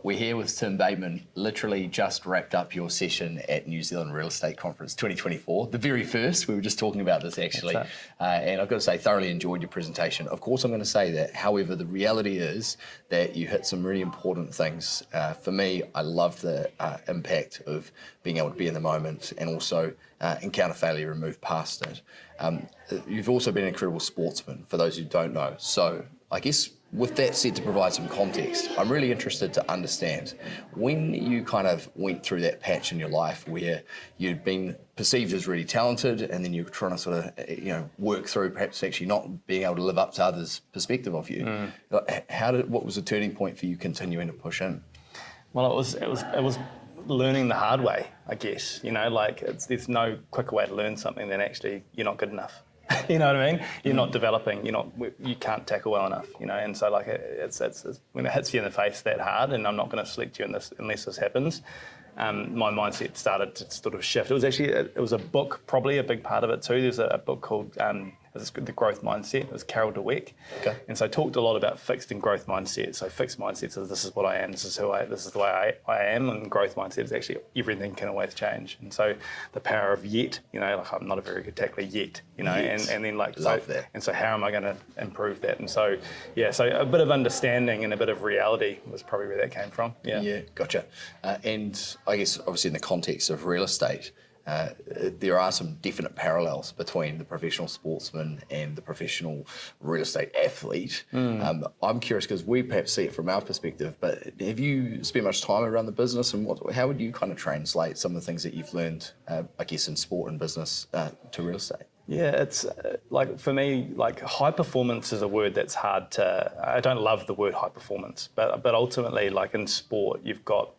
We're here with Tim Bateman, literally just wrapped up your session at New Zealand Real Estate Conference 2024, the very first. We were just talking about this actually, and I've got to say, thoroughly enjoyed your presentation. Of course, I'm going to say that. However, the reality is that you hit some really important things. For me, I love the impact of being able to be in the moment and also encounter failure and move past it. You've also been an incredible sportsman, for those who don't know. So I guess with that said, to provide some context, I'm really interested to understand when you kind of went through that patch in your life where you'd been perceived as really talented and then you're trying to sort of, work through perhaps actually not being able to live up to others' perspective of you. What was the turning point for you continuing to push in? Well, it was learning the hard way, I guess. There's no quicker way to learn something than actually you're not good enough. You know what I mean? You're not developing. You can't tackle well enough. And so it's when it hits you in the face that hard, and I'm not going to select you in this unless this happens. My mindset started to sort of shift. It was a book, probably a big part of it too. There's a book called The Growth Mindset. It was Carol Dweck. Okay. And so I talked a lot about fixed and growth mindset. So fixed mindset is this is what I am, this is the way I am, and growth mindset is actually everything can always change. And so the power of yet, I'm not a very good tackler yet, Yes. and then Love that. And so how am I going to improve that? And so so a bit of understanding and a bit of reality was probably where that came from. Yeah, gotcha. And I guess obviously in the context of real estate, there are some definite parallels between the professional sportsman and the professional real estate athlete. I'm curious because we perhaps see it from our perspective, but have you spent much time around the business, and how would you kind of translate some of the things that you've learned, I guess, in sport and business to real estate? Yeah, it's for me, high performance is a word that's hard to. I don't love the word high performance, but ultimately, in sport, you've got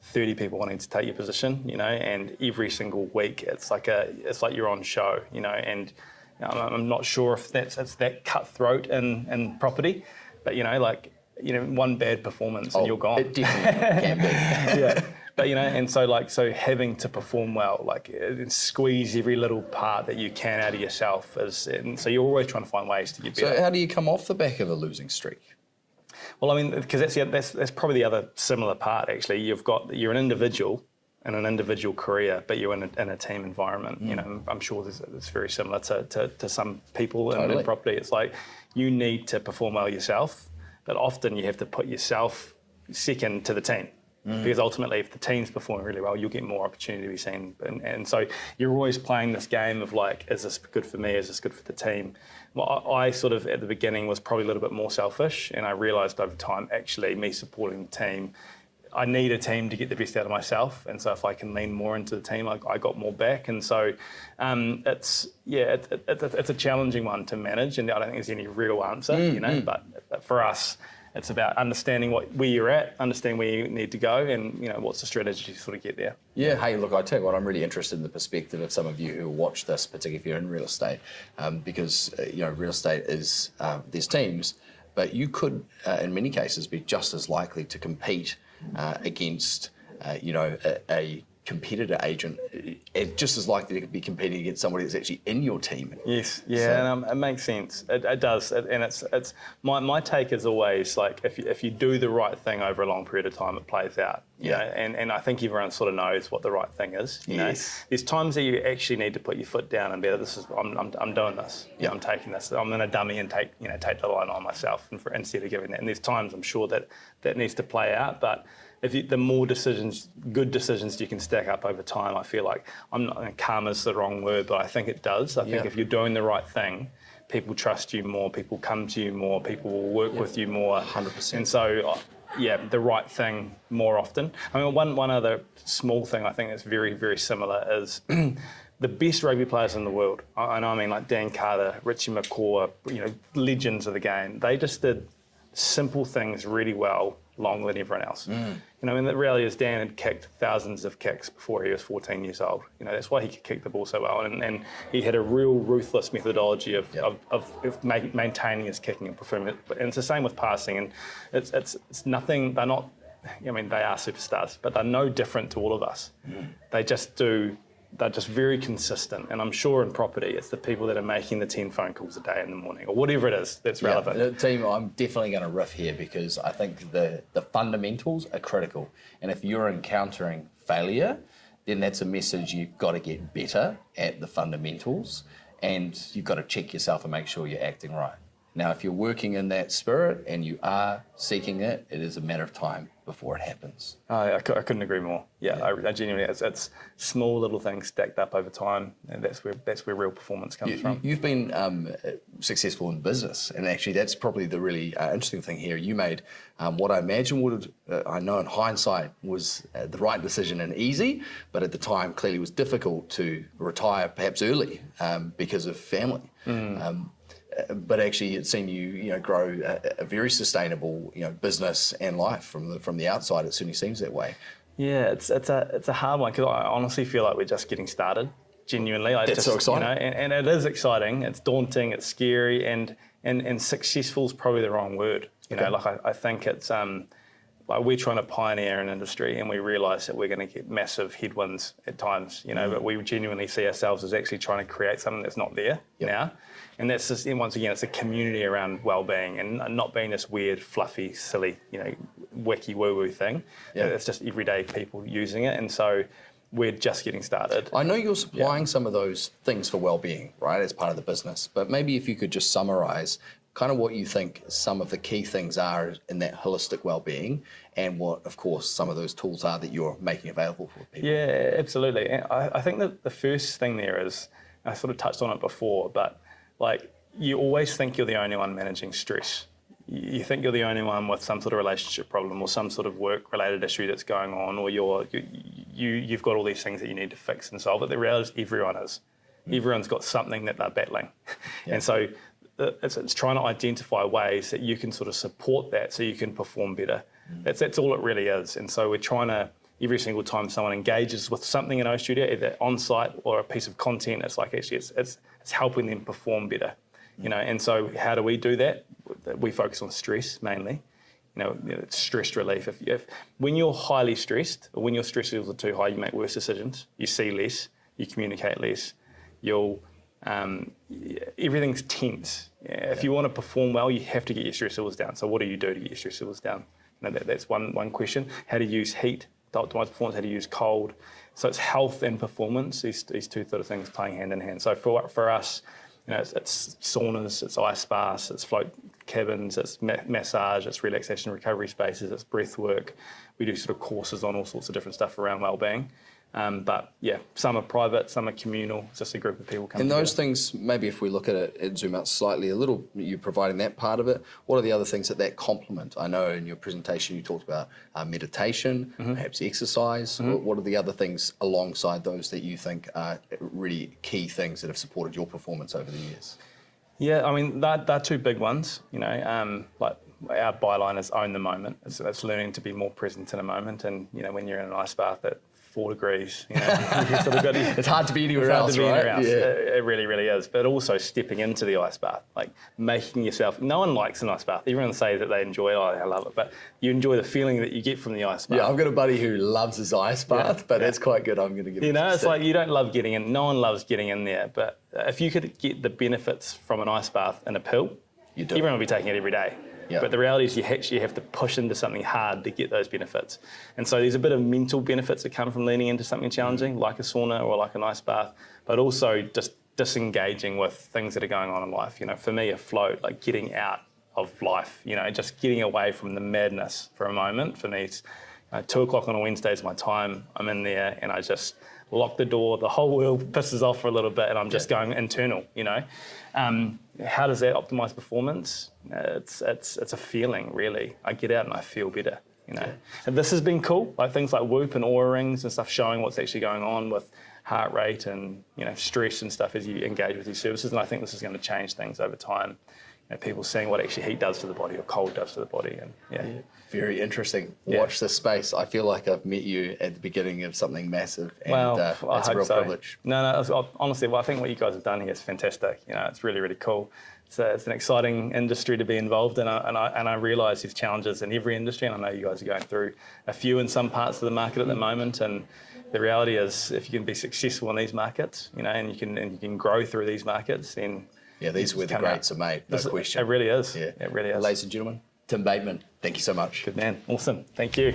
30 people wanting to take your position, and every single week it's like you're on show, and I'm not sure if it's that cutthroat in property, but one bad performance and you're gone. It definitely can be. Yeah. But and so having to perform well, and squeeze every little part that you can out of yourself and so you're always trying to find ways to get better. So how do you come off the back of a losing streak? Well, I mean, because that's probably the other similar part. Actually, you're an individual in an individual career, but you're in a team environment. I'm sure it's very similar to some people in property. It's like you need to perform well yourself, but often you have to put yourself second to the team. Because ultimately, if the team's performing really well, you'll get more opportunity to be seen. And so you're always playing this game of is this good for me? Is this good for the team? Well, I sort of, at the beginning, was probably a little bit more selfish. And I realised over time, actually, me supporting the team, I need a team to get the best out of myself. And so if I can lean more into the team, I got more back. And so it's a challenging one to manage. And I don't think there's any real answer, but for us, it's about understanding where you're at, understanding where you need to go, and what's the strategy to sort of get there. Yeah. Hey, look, I tell you what, I'm really interested in the perspective of some of you who watch this, particularly if you're in real estate, because real estate is there's teams, but you could, in many cases, be just as likely to compete against a competitor agent, just as likely to be competing against somebody that's actually in your team. Yes, yeah, and it makes sense. It does, and it's my take is always if you do the right thing over a long period of time, it plays out. And I think everyone sort of knows what the right thing is. There's times that you actually need to put your foot down and be I'm doing this. Yeah, I'm taking this. I'm going to dummy and take the line on myself instead of giving that. And there's times I'm sure that needs to play out, but. The more good decisions you can stack up over time, I feel like karma's the wrong word, but I think it does. I think if you're doing the right thing, people trust you more, people come to you more, people will work with you more. 100%. And so, the right thing more often. I mean, one other small thing I think that's very, very similar is the best rugby players in the world. I mean like Dan Carter, Richie McCaw, legends of the game. They just did simple things really well longer than everyone else. The reality is Dan had kicked thousands of kicks before he was 14 years old. That's why he could kick the ball so well. And he had a real ruthless methodology of maintaining his kicking and performing. And it's the same with passing. And it's nothing, they're not, they are superstars, but they're no different to all of us. They just do they're just very consistent. And I'm sure in property, it's the people that are making the 10 phone calls a day in the morning, or whatever it is that's relevant. Yeah, team, I'm definitely going to riff here because I think the fundamentals are critical. And if you're encountering failure, then that's a message you've got to get better at the fundamentals, and you've got to check yourself and make sure you're acting right. Now, if you're working in that spirit and you are seeking it, it is a matter of time before it happens. I couldn't agree more. Yeah. I genuinely, it's small little things stacked up over time, and that's where real performance comes from. You've been successful in business, and actually that's probably the really interesting thing here. You made what I imagine would, I know in hindsight, was the right decision and easy, but at the time clearly was difficult to retire perhaps early because of family. But actually, it's seen you grow a very sustainable business and life from the outside. It certainly seems that way. Yeah, it's a hard one because I honestly feel like we're just getting started. Genuinely, That's so exciting. And it is exciting. It's daunting. It's scary, and successful is probably the wrong word. I think it's like we're trying to pioneer an industry, and we realise that we're going to get massive headwinds at times. But we genuinely see ourselves as actually trying to create something that's not there now. And that's just, once again, it's a community around well-being and not being this weird, fluffy, silly, wacky woo-woo thing. It's just everyday people using it, and so we're just getting started. I know you're supplying some of those things for well-being, right, as part of the business, but maybe if you could just summarise kind of what you think some of the key things are in that holistic well-being, and what, of course, some of those tools are that you're making available for people. Yeah, absolutely. And I think that the first thing there is, I sort of touched on it before, but like you always think you're the only one managing stress. You think you're the only one with some sort of relationship problem or some sort of work-related issue that's going on, or you've got all these things that you need to fix and solve. But the reality is everyone is. Everyone's got something that they're battling. And so it's trying to identify ways that you can sort of support that so you can perform better. That's all it really is. And so we're trying to, every single time someone engages with something in our studio, either on-site or a piece of content, it's like actually it's helping them perform better. And so how do we do that? We focus on stress mainly. It's stress relief. If when you're highly stressed, or when your stress levels are too high, you make worse decisions. You see less. You communicate less. Everything's tense. If you want to perform well, you have to get your stress levels down. So what do you do to get your stress levels down? That's one question. How to use heat to optimise performance. How to use cold. So it's health and performance. These two sort of things playing hand in hand. So for us, it's saunas, it's ice baths, it's float cabins, it's massage, it's relaxation recovery spaces, it's breath work. We do sort of courses on all sorts of different stuff around wellbeing. But yeah, some are private, some are communal. It's just a group of people coming together. And those things, maybe if we look at it and zoom out slightly a little, you're providing that part of it. What are the other things that complement? I know in your presentation you talked about meditation, perhaps exercise. What are the other things alongside those that you think are really key things that have supported your performance over the years? Yeah, I mean, they're two big ones. Like our byline is own the moment. It's learning to be more present in a moment. And, when you're in an ice bath at 4 degrees, you sort of got it's hard to be anywhere else, right? Yeah. It really, really is. But also stepping into the ice bath, like making yourself. No one likes an ice bath. Everyone says that they enjoy it. I love it, but you enjoy the feeling that you get from the ice bath. Yeah, I've got a buddy who loves his ice bath, but that's quite good. I'm going to give it. It's like you don't love getting in. No one loves getting in there, but if you could get the benefits from an ice bath in a pill, everyone would be taking it every day. Yeah. But the reality is you actually have to push into something hard to get those benefits. And so there's a bit of mental benefits that come from leaning into something challenging, like a sauna or like an ice bath, but also just disengaging with things that are going on in life. For me, a float, like getting out of life, just getting away from the madness for a moment. For me, it's 2 o'clock on a Wednesday is my time. I'm in there and I just lock the door, the whole world pisses off for a little bit and I'm just going internal, How does that optimise performance? It's a feeling, really. I get out and I feel better, And this has been cool, like things like Whoop and Oura rings and stuff showing what's actually going on with heart rate and, stress and stuff as you engage with these services. And I think this is going to change things over time. People seeing what actually heat does to the body or cold does to the body. And Very interesting. Watch this space. I feel like I've met you at the beginning of something massive, and it's a real privilege. No, honestly, I think what you guys have done here is fantastic. It's really, really cool. it's an exciting industry to be involved in, and I realise there's challenges in every industry, and I know you guys are going through a few in some parts of the market at the moment. And the reality is, if you can be successful in these markets, and you can grow through these markets, then these are where the greats are made, no question. It really is. Yeah. It really is. Ladies and gentlemen, Tim Bateman, thank you so much. Good man. Awesome. Thank you.